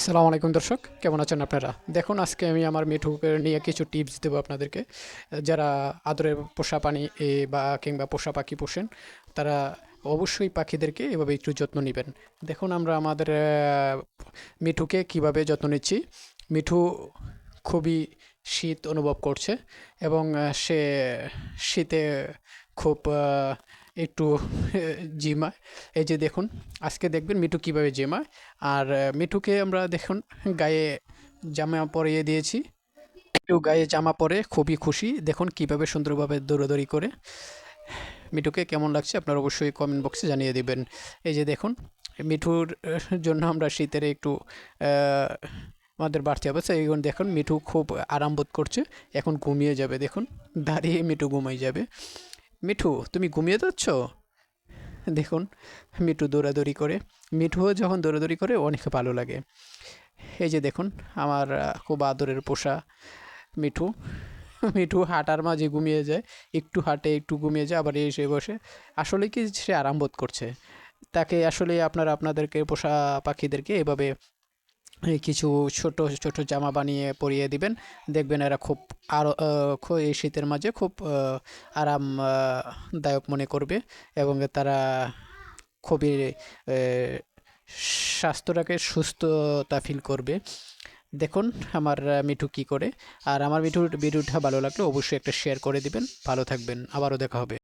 আসসালামু আলাইকুম দর্শক, কেমন আছেন আপনারা? দেখুন, আজকে আমি আমার মিঠুকে নিয়ে কিছু টিপস দেবো আপনাদেরকে। যারা আদরের পোষা প্রাণী বা কিংবা পোষা পাখি পোষেন, তারা অবশ্যই পাখিদেরকে এভাবে একটু যত্ন নেবেন। দেখুন, আমরা আমাদের মিঠুকে কিভাবে যত্ন নিচ্ছি। মিঠু খুবই শীত অনুভব করছে এবং সে শীতে খুব একটু জিমায়। এই যে দেখুন, আজকে দেখবেন মিঠু কিভাবে জিমায়। আর মিঠুকে আমরা দেখুন গায়ে জামা পরিয়ে দিয়েছি। মিঠু গায়ে জামা পরে খুবই খুশি। দেখুন কিভাবে সুন্দরভাবে দৌড়াদৌড়ি করে। মিঠুকে কেমন লাগছে আপনারা অবশ্যই কমেন্ট বক্সে জানিয়ে দিবেন। এই যে দেখুন, মিঠুর জন্য আমরা শীতের একটু আহ, আমাদের বাড়তি অবস্থা এখন দেখুন মিঠু খুব আরাম বোধ করছে। এখন ঘুমিয়ে যাবে, দেখুন দাঁড়িয়ে মিঠু ঘুমিয়ে যাবে। মিঠু, তুমি ঘুমিয়ে যাচ্ছ? দেখুন মিঠু দৌড়াদৌড়ি করে। মিঠুও যখন দৌড়াদৌড়ি করে অনেক ভালো লাগে। এই যে দেখুন, আমার খুব আদরের পোষা মিঠু। মিঠু হাঁটার মাঝে ঘুমিয়ে যায়, একটু হাঁটে একটু ঘুমিয়ে যায়, আবার এসে বসে। আসলে কি সে আরাম বোধ করছে। তাকে আসলে আপনারা আপনাদেরকে পোষা পাখিদেরকে এভাবে কিছু ছোট ছোট জামা বানিয়ে পরিয়ে দিবেন। দেখবেন এরা খুব আরও এই শীতের মাঝে খুব আরামদায়ক মনে করবে এবং তারা খুবই স্বাস্থ্যটাকে সুস্থতা ফিল করবে। দেখুন আমার মিঠু কি করে। আর আমার মিঠুর ভিডিওটা ভালো লাগলে অবশ্যই একটা শেয়ার করে দিবেন। ভালো থাকবেন, আবারও দেখা হবে।